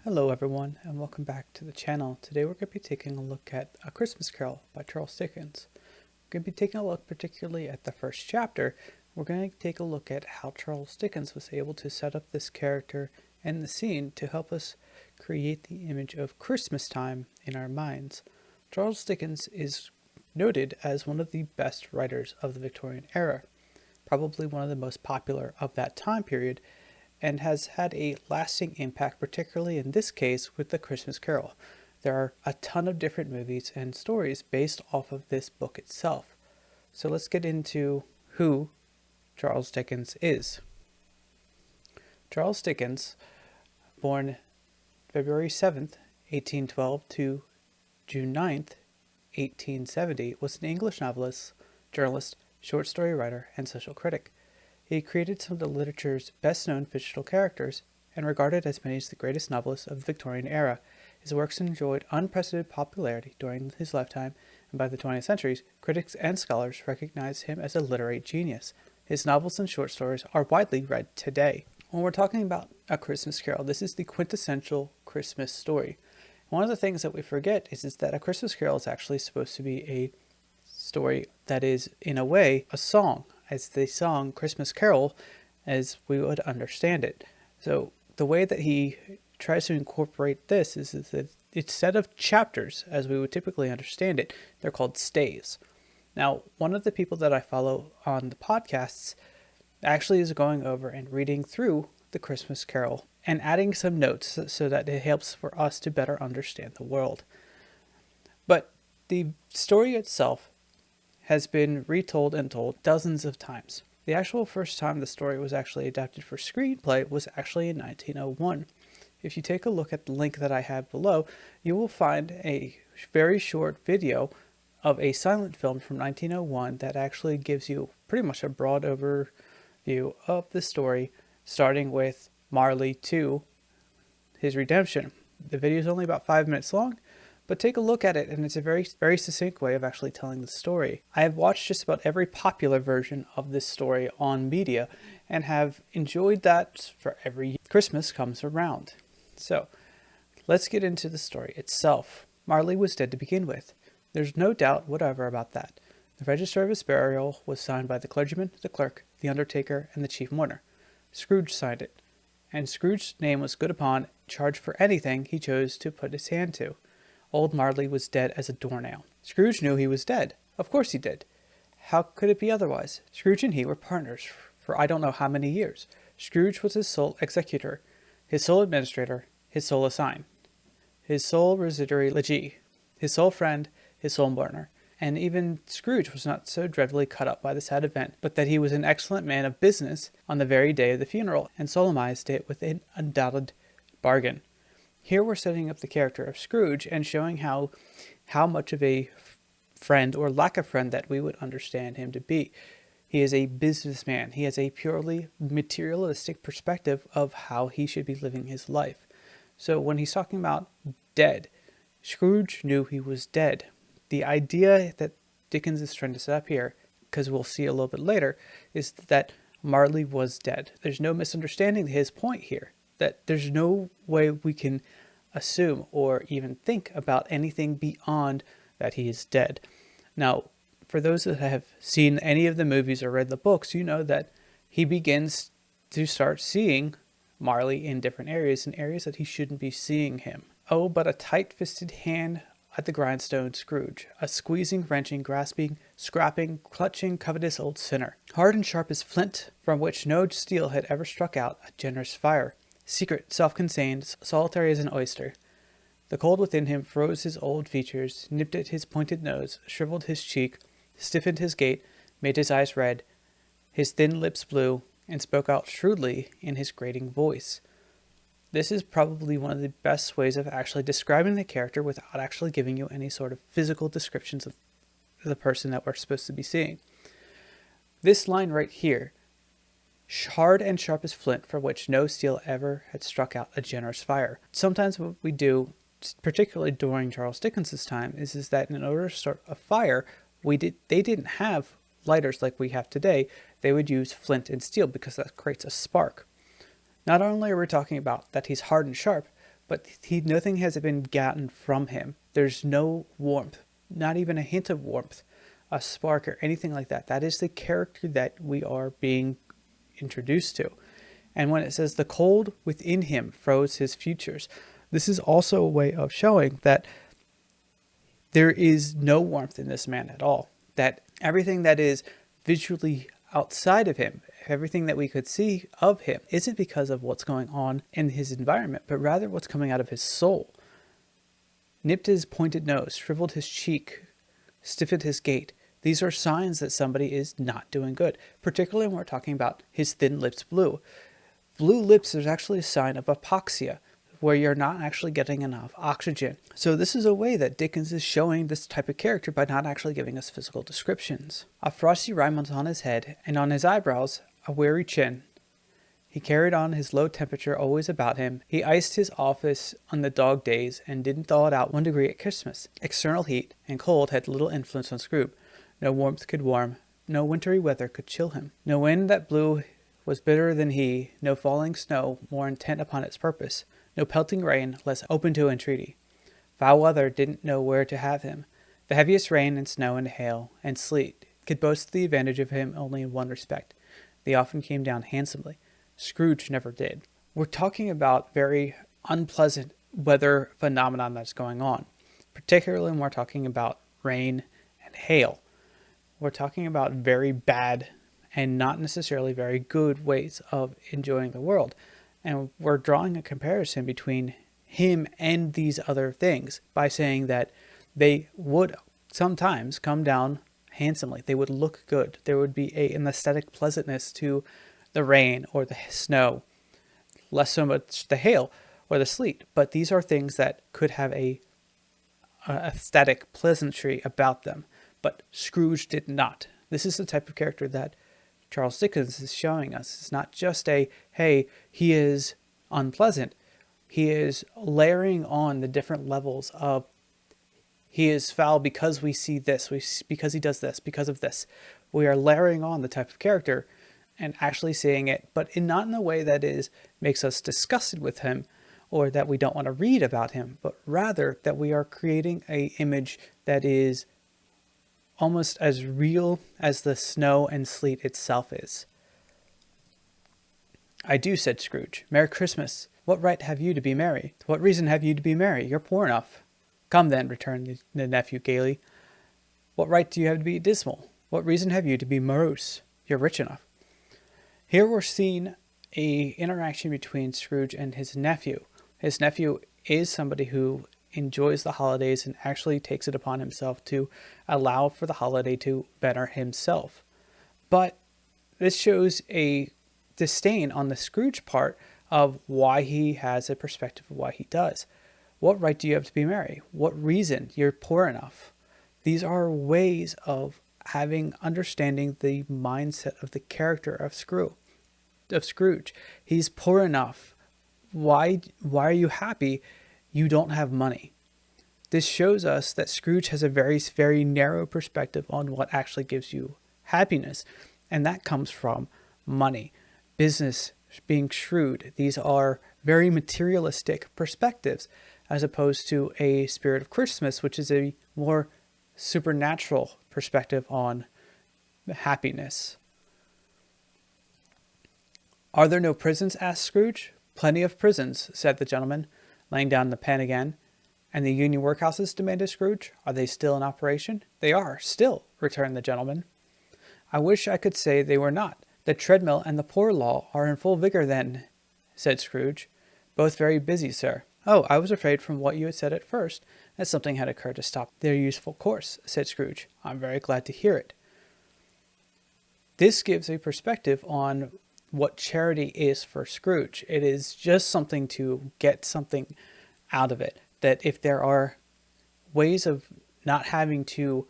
Hello everyone and welcome back to the channel. Today we're going to be taking a look at A Christmas Carol by Charles Dickens. We're going to be taking a look particularly at the first chapter. We're going to take a look at how Charles Dickens was able to set up this character and the scene to help us create the image of Christmas time in our minds. Charles Dickens is noted as one of the best writers of the Victorian era, probably one of the most popular of that time period, and has had a lasting impact, particularly in this case with The Christmas Carol. There are a ton of different movies and stories based off of this book itself. So let's get into who Charles Dickens is. Charles Dickens, born February 7th, 1812 to June 9th, 1870, was an English novelist, journalist, short story writer, and social critic. He created some of the literature's best-known fictional characters and regarded as many as the greatest novelists of the Victorian era. His works enjoyed unprecedented popularity during his lifetime, and by the 20th century, critics and scholars recognized him as a literary genius. His novels and short stories are widely read today. When we're talking about A Christmas Carol, this is the quintessential Christmas story. One of the things that we forget is that A Christmas Carol is actually supposed to be a story that is, in a way, a song, as the song Christmas Carol as we would understand it. So the way that he tries to incorporate this is that instead of chapters, as we would typically understand it, they're called stays. Now, one of the people that I follow on the podcasts actually is going over and reading through the Christmas Carol and adding some notes so that it helps for us to better understand the world. But the story itself has been retold and told dozens of times. The actual first time the story was actually adapted for screenplay was actually in 1901. If you take a look at the link that I have below, you will find a very short video of a silent film from 1901 that actually gives you pretty much a broad overview of the story, starting with Marley to his redemption. The video is only about 5 minutes long, but take a look at it, and it's a very, very succinct way of actually telling the story. I have watched just about every popular version of this story on media and have enjoyed that for every Christmas comes around. So let's get into the story itself. Marley was dead to begin with. There's no doubt whatever about that. The register of his burial was signed by the clergyman, the clerk, the undertaker, and the chief mourner. Scrooge signed it, and Scrooge's name was good upon charge for anything he chose to put his hand to. Old Marley was dead as a doornail. Scrooge knew he was dead. Of course he did. How could it be otherwise? Scrooge and he were partners for I don't know how many years. Scrooge was his sole executor, his sole administrator, his sole assign, his sole residuary legee, his sole friend, his sole mourner. And even Scrooge was not so dreadfully cut up by the sad event, but that he was an excellent man of business on the very day of the funeral, and solemnized it with an undoubted bargain. Here we're setting up the character of Scrooge and showing how much of a friend or lack of friend that we would understand him to be. He is a businessman. He has a purely materialistic perspective of how he should be living his life. So when he's talking about dead, Scrooge knew he was dead. The idea that Dickens is trying to set up here, because we'll see a little bit later, is that Marley was dead. There's no misunderstanding his point here, that there's no way we can assume or even think about anything beyond that he is dead. Now, for those that have seen any of the movies or read the books, you know that he begins to start seeing Marley in different areas, in areas that he shouldn't be seeing him. Oh, but a tight-fisted hand at the grindstone Scrooge, a squeezing, wrenching, grasping, scrapping, clutching, covetous old sinner, hard and sharp as flint, from which no steel had ever struck out a generous fire, secret, self-contained, solitary as an oyster. The cold within him froze his old features, nipped at his pointed nose, shriveled his cheek, stiffened his gait, made his eyes red, his thin lips blue, and spoke out shrewdly in his grating voice. This is probably one of the best ways of actually describing the character without actually giving you any sort of physical descriptions of the person that we're supposed to be seeing. This line right here, hard and sharp as flint, for which no steel ever had struck out a generous fire. Sometimes what we do, particularly during Charles Dickens' time, is that in order to start a fire, they didn't have lighters like we have today. They would use flint and steel because that creates a spark. Not only are we talking about that he's hard and sharp, but nothing has been gotten from him. There's no warmth, not even a hint of warmth, a spark or anything like that. That is the character that we are being introduced to. And when it says the cold within him froze his futures, this is also a way of showing that there is no warmth in this man at all. That everything that is visually outside of him, everything that we could see of him, isn't because of what's going on in his environment, but rather what's coming out of his soul. Nipped his pointed nose, shriveled his cheek, stiffened his gait. These are signs that somebody is not doing good, particularly when we're talking about his thin lips blue. Blue lips is actually a sign of apoxia, where you're not actually getting enough oxygen. So this is a way that Dickens is showing this type of character by not actually giving us physical descriptions. A frosty rime was on his head, and on his eyebrows a weary chin. He carried on his low temperature always about him. He iced his office on the dog days and didn't thaw it out 1 degree at Christmas. External heat and cold had little influence on Scrooge. No warmth could warm, no wintry weather could chill him. No wind that blew was bitterer than he, no falling snow more intent upon its purpose, no pelting rain less open to entreaty. Foul weather didn't know where to have him. The heaviest rain and snow and hail and sleet could boast the advantage of him only in one respect. They often came down handsomely. Scrooge never did. We're talking about very unpleasant weather phenomenon that's going on, particularly when we're talking about rain and hail. We're talking about very bad and not necessarily very good ways of enjoying the world. And we're drawing a comparison between him and these other things by saying that they would sometimes come down handsomely. They would look good. There would be an aesthetic pleasantness to the rain or the snow, less so much the hail or the sleet. But these are things that could have a aesthetic pleasantry about them. But Scrooge did not. This is the type of character that Charles Dickens is showing us. It's not just hey, he is unpleasant. He is layering on the different levels of he is foul because we see this, because he does this, because of this. We are layering on the type of character and actually seeing it, but not in a way that makes us disgusted with him or that we don't want to read about him, but rather that we are creating an image that is almost as real as the snow and sleet itself is. I do, said Scrooge. Merry Christmas. What right have you to be merry? What reason have you to be merry? You're poor enough. Come then, returned the nephew gaily. What right do you have to be dismal? What reason have you to be morose? You're rich enough. Here we're seeing an interaction between Scrooge and his nephew. His nephew is somebody who enjoys the holidays and actually takes it upon himself to allow for the holiday to better himself. But this shows a disdain on the Scrooge part of why he has a perspective of why he does. What right do you have to be merry? What reason? You're poor enough. These are ways of understanding the mindset of the character of Scrooge. He's poor enough. Why are you happy? You don't have money. This shows us that Scrooge has a very, very narrow perspective on what actually gives you happiness. And that comes from money, business, being shrewd. These are very materialistic perspectives, as opposed to a spirit of Christmas, which is a more supernatural perspective on happiness. Are there no prisons? Asked Scrooge. Plenty of prisons, said the gentleman, laying down the pen again. And the union workhouses? Demanded Scrooge. Are they still in operation? They are, still, returned the gentleman. I wish I could say they were not. The treadmill and the poor law are in full vigor then, said Scrooge. Both very busy, sir. Oh, I was afraid from what you had said at first that something had occurred to stop their useful course, said Scrooge. I'm very glad to hear it. This gives a perspective on what charity is for Scrooge. It is just something to get something out of it. That if there are ways of not having to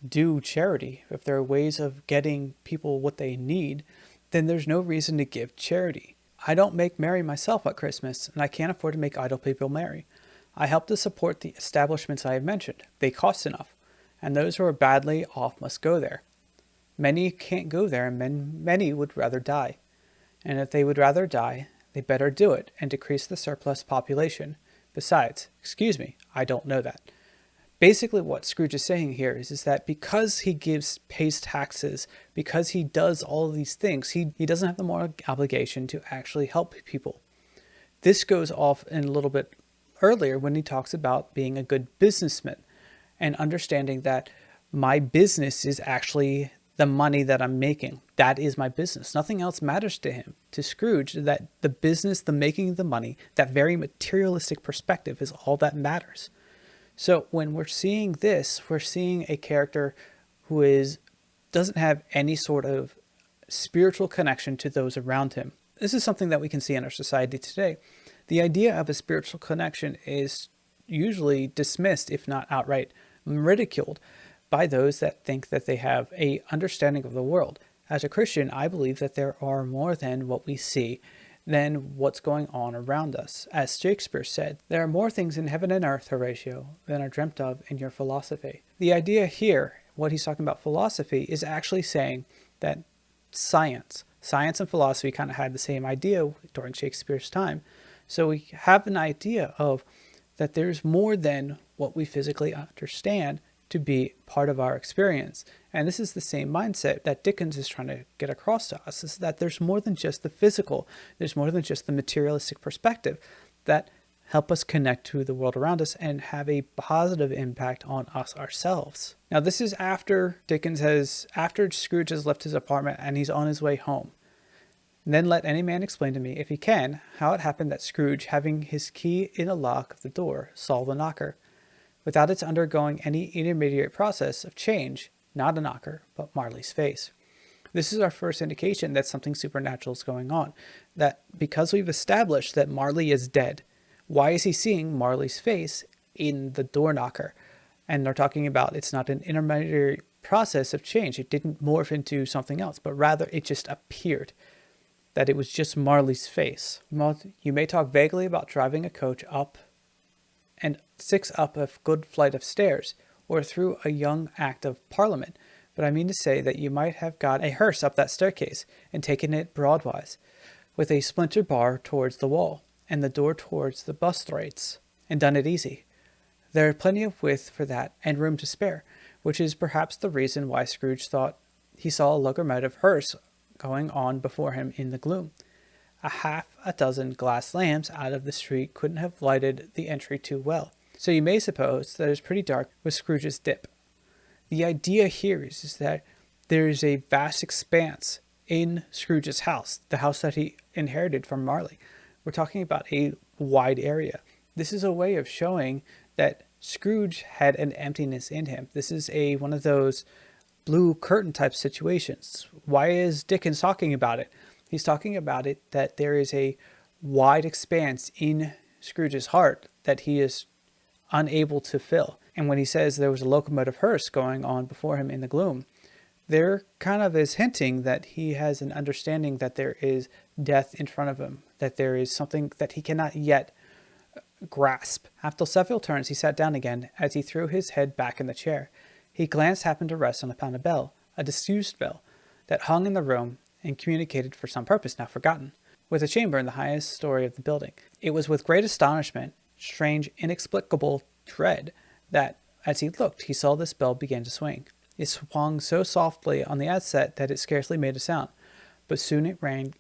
do charity, if there are ways of getting people what they need, then there's no reason to give charity. I don't make merry myself at Christmas, and I can't afford to make idle people merry. I help to support the establishments I have mentioned. They cost enough, and those who are badly off must go there. Many can't go there, and many would rather die. And if they would rather die, they better do it and decrease the surplus population. Besides, excuse me, I don't know that. Basically what Scrooge is saying here is that because he pays taxes, because he does all of these things, he doesn't have the moral obligation to actually help people. This goes off in a little bit earlier when he talks about being a good businessman and understanding that my business is actually the money that I'm making. That is my business. Nothing else matters to him. To Scrooge, that the business, the making of the money, that very materialistic perspective is all that matters. So when we're seeing this, we're seeing a character who doesn't have any sort of spiritual connection to those around him. This is something that we can see in our society today. The idea of a spiritual connection is usually dismissed, if not outright ridiculed, by those that think that they have a understanding of the world. As a Christian, I believe that there are more than what we see, than what's going on around us. As Shakespeare said, there are more things in heaven and earth, Horatio, than are dreamt of in your philosophy. The idea here, what he's talking about philosophy, is actually saying that science and philosophy kind of had the same idea during Shakespeare's time. So we have an idea of that there's more than what we physically understand to be part of our experience. And this is the same mindset that Dickens is trying to get across to us, is that there's more than just the physical, there's more than just the materialistic perspective that help us connect to the world around us and have a positive impact on us ourselves. Now this is after Scrooge has left his apartment and he's on his way home. And then let any man explain to me, if he can, how it happened that Scrooge, having his key in a lock of the door, saw the knocker, without its undergoing any intermediate process of change, not a knocker, but Marley's face. This is our first indication that something supernatural is going on, that because we've established that Marley is dead, why is he seeing Marley's face in the door knocker? And they're talking about it's not an intermediary process of change. It didn't morph into something else, but rather it just appeared. That it was just Marley's face. You may talk vaguely about driving a coach up and 6 up a good flight of stairs, or through a young Act of Parliament, but I mean to say that you might have got a hearse up that staircase and taken it broadwise, with a splinter bar towards the wall, and the door towards the bustrates, and done it easy. There are plenty of width for that, and room to spare, which is perhaps the reason why Scrooge thought he saw a locomotive hearse going on before him in the gloom. A dozen glass lamps out of the street couldn't have lighted the entry too well, so you may suppose that it was pretty dark with Scrooge's dip. The idea here is that there is a vast expanse in Scrooge's house, the house that he inherited from Marley. We're talking about a wide area. This is a way of showing that Scrooge had an emptiness in him. This is one of those blue curtain type situations. Why is Dickens talking about it? He's talking about it that there is a wide expanse in Scrooge's heart that he is unable to fill. And when he says there was a locomotive hearse going on before him in the gloom, there kind of is hinting that he has an understanding that there is death in front of him, that there is something that he cannot yet grasp. After several turns, he sat down again as he threw his head back in the chair. He glanced happened to rest upon a bell, a disused bell, that hung in the room and communicated for some purpose now forgotten, with a chamber in the highest story of the building. It was with great astonishment, strange, inexplicable dread, that, as he looked, he saw this bell begin to swing. It swung so softly on the outset that it scarcely made a sound, but soon it rang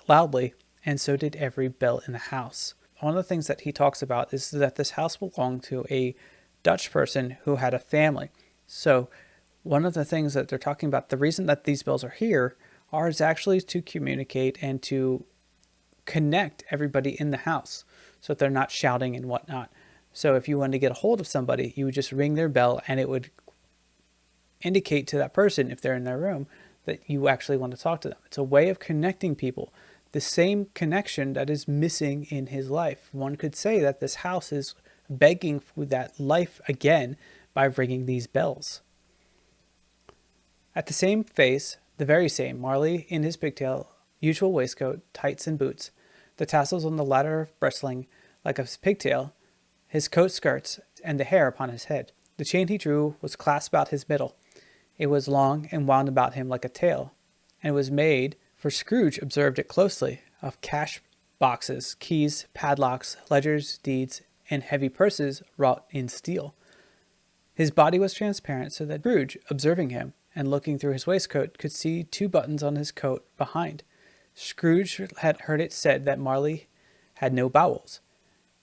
loudly, and so did every bell in the house. One of the things that he talks about is that this house belonged to a Dutch person who had a family. So one of the things that they're talking about, the reason that these bells are here is actually to communicate and to connect everybody in the house so that they're not shouting and whatnot. So if you wanted to get a hold of somebody, you would just ring their bell and it would indicate to that person, if they're in their room, that you actually want to talk to them. It's a way of connecting people. The same connection that is missing in his life. One could say that this house is begging for that life again by ringing these bells. At the same face, the very same, Marley in his pigtail, usual waistcoat, tights and boots, the tassels on the latter bristling like a pigtail, his coat skirts, and the hair upon his head. The chain he drew was clasped about his middle. It was long and wound about him like a tail, and it was made, for Scrooge observed it closely, of cash boxes, keys, padlocks, ledgers, deeds, and heavy purses wrought in steel. His body was transparent so that Scrooge, observing him and looking through his waistcoat, could see 2 buttons on his coat behind. Scrooge had heard it said that Marley had no bowels,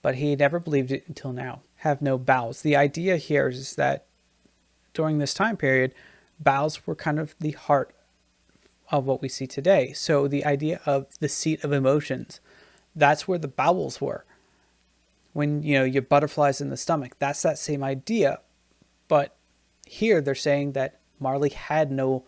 but he never believed it until now. Have no bowels. The idea here is that during this time period, bowels were kind of the heart of what we see today. So the idea of the seat of emotions, that's where the bowels were. When, your butterflies in the stomach, that's that same idea. But here they're saying that Marley had no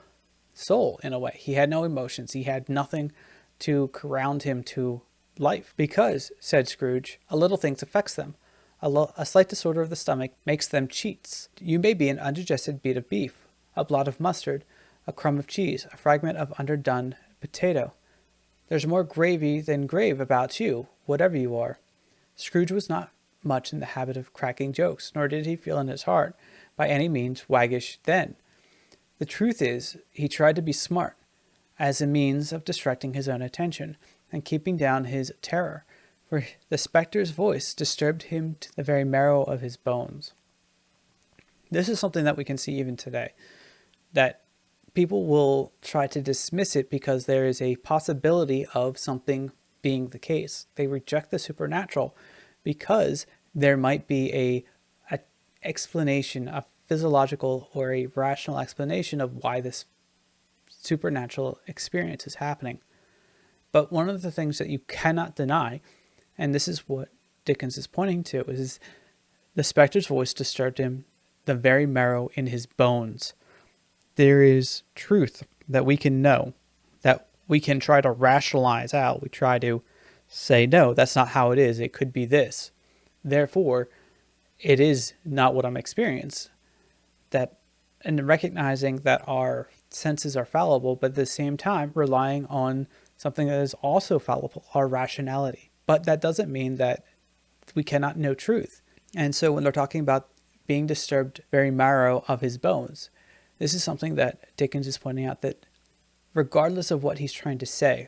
soul in a way. He had no emotions. He had nothing to ground him to life. Because, said Scrooge, a little thing affects them. A slight disorder of the stomach makes them cheats. You may be an undigested bit of beef, a blot of mustard, a crumb of cheese, a fragment of underdone potato. There's more gravy than grave about you, whatever you are. Scrooge was not much in the habit of cracking jokes, nor did he feel in his heart by any means waggish then. The truth is, he tried to be smart, as a means of distracting his own attention, and keeping down his terror, for the spectre's voice disturbed him to the very marrow of his bones. This is something that we can see even today, that people will try to dismiss it because there is a possibility of something being the case. They reject the supernatural because there might be a explanation, a physiological or a rational explanation of why this supernatural experience is happening. But one of the things that you cannot deny, and this is what Dickens is pointing to, is the spectre's voice disturbed him the very marrow in his bones. There is truth that we can know, that we can try to rationalize out. We try to say, no, that's not how it is. It could be this. Therefore, it is not what I'm experiencing. And recognizing that our senses are fallible, but at the same time relying on something that is also fallible, our rationality. But that doesn't mean that we cannot know truth. And so when they're talking about being disturbed very marrow of his bones, this is something that Dickens is pointing out, that regardless of what he's trying to say,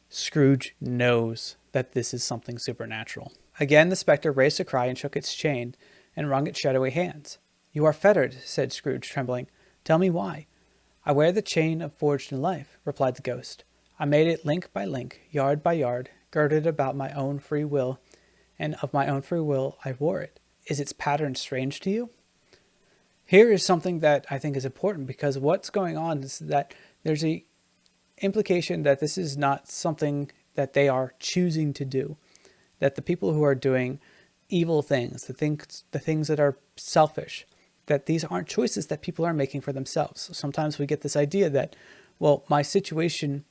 Scrooge knows that this is something supernatural. Again, the spectre raised a cry and shook its chain and wrung its shadowy hands. You are fettered, said Scrooge, trembling. Tell me why. I wear the chain of forged in life, replied the ghost. I made it link by link, yard by yard, girded about my own free will, and of my own free will I wore it. Is its pattern strange to you? Here is something that I think is important, because what's going on is that there's a implication that this is not something that they are choosing to do, that the people who are doing evil things, the things that are selfish, that these aren't choices that people are making for themselves. Sometimes we get this idea that, well, my situation,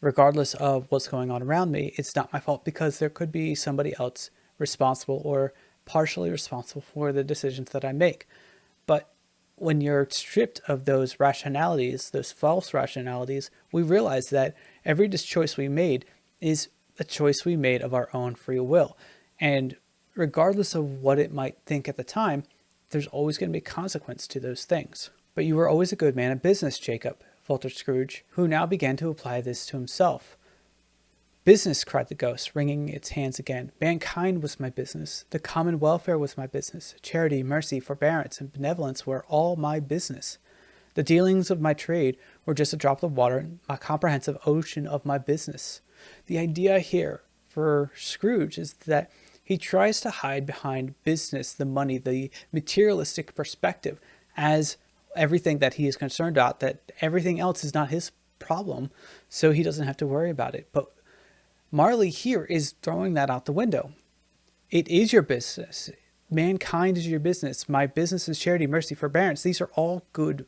regardless of what's going on around me, it's not my fault because there could be somebody else responsible or partially responsible for the decisions that I make. But when you're stripped of those rationalities, those false rationalities, we realize that every choice we made is a choice we made of our own free will. And regardless of what it might think at the time, there's always going to be a consequence to those things. But you were always a good man of business, Jacob, faltered Scrooge, who now began to apply this to himself. Business, cried the ghost, wringing its hands again. Mankind was my business. The common welfare was my business. Charity, mercy, forbearance, and benevolence were all my business. The dealings of my trade were just a drop of water in my comprehensive ocean of my business. The idea here for Scrooge is that he tries to hide behind business, the money, the materialistic perspective, as everything that he is concerned about, that everything else is not his problem, so he doesn't have to worry about it. But Marley here is throwing that out the window. It is your business. Mankind is your business. My business is charity, mercy, forbearance. These are all good,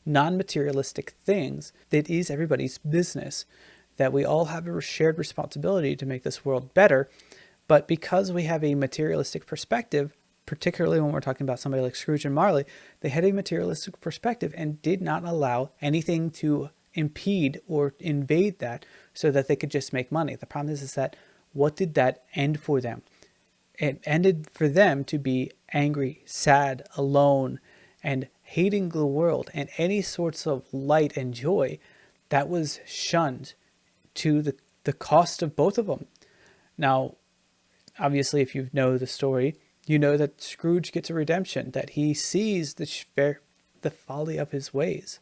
non-materialistic things. It is everybody's business, that we all have a shared responsibility to make this world better. But because we have a materialistic perspective, particularly when we're talking about somebody like Scrooge and Marley, they had a materialistic perspective and did not allow anything to impede or invade that so that they could just make money. The problem is that what did that end for them? It ended for them to be angry, sad, alone, and hating the world, and any sorts of light and joy that was shunned to the cost of both of them. Now, obviously, if you know the story, you know that Scrooge gets a redemption, that he sees the folly of his ways.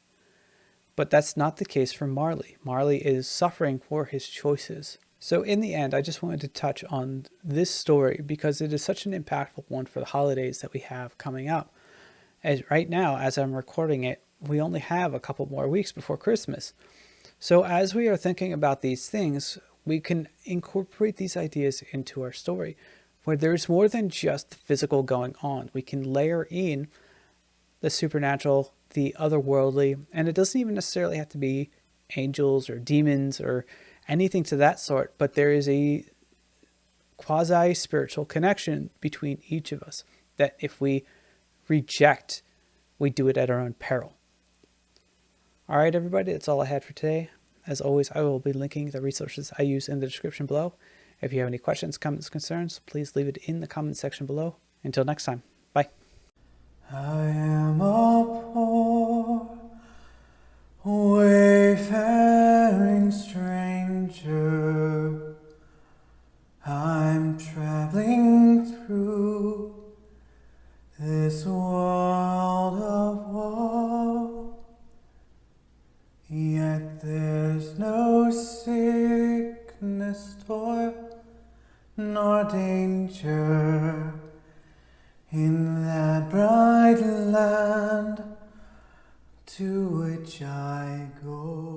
But that's not the case for Marley. Marley is suffering for his choices. So in the end, I just wanted to touch on this story because it is such an impactful one for the holidays that we have coming up. As right now, as I'm recording it, we only have a couple more weeks before Christmas. So as we are thinking about these things, we can incorporate these ideas into our story, where there's more than just physical going on. We can layer in the supernatural, the otherworldly, and it doesn't even necessarily have to be angels or demons or anything to that sort, but there is a quasi-spiritual connection between each of us that if we reject, we do it at our own peril. All right, everybody, that's all I had for today. As always, I will be linking the resources I use in the description below. If you have any questions, comments, concerns, please leave it in the comment section below. Until next time, bye. I am a poor, wayfaring stranger. I'm traveling through this world of woe, yet there's no sickness, toil, nor danger in that bright land to which I go.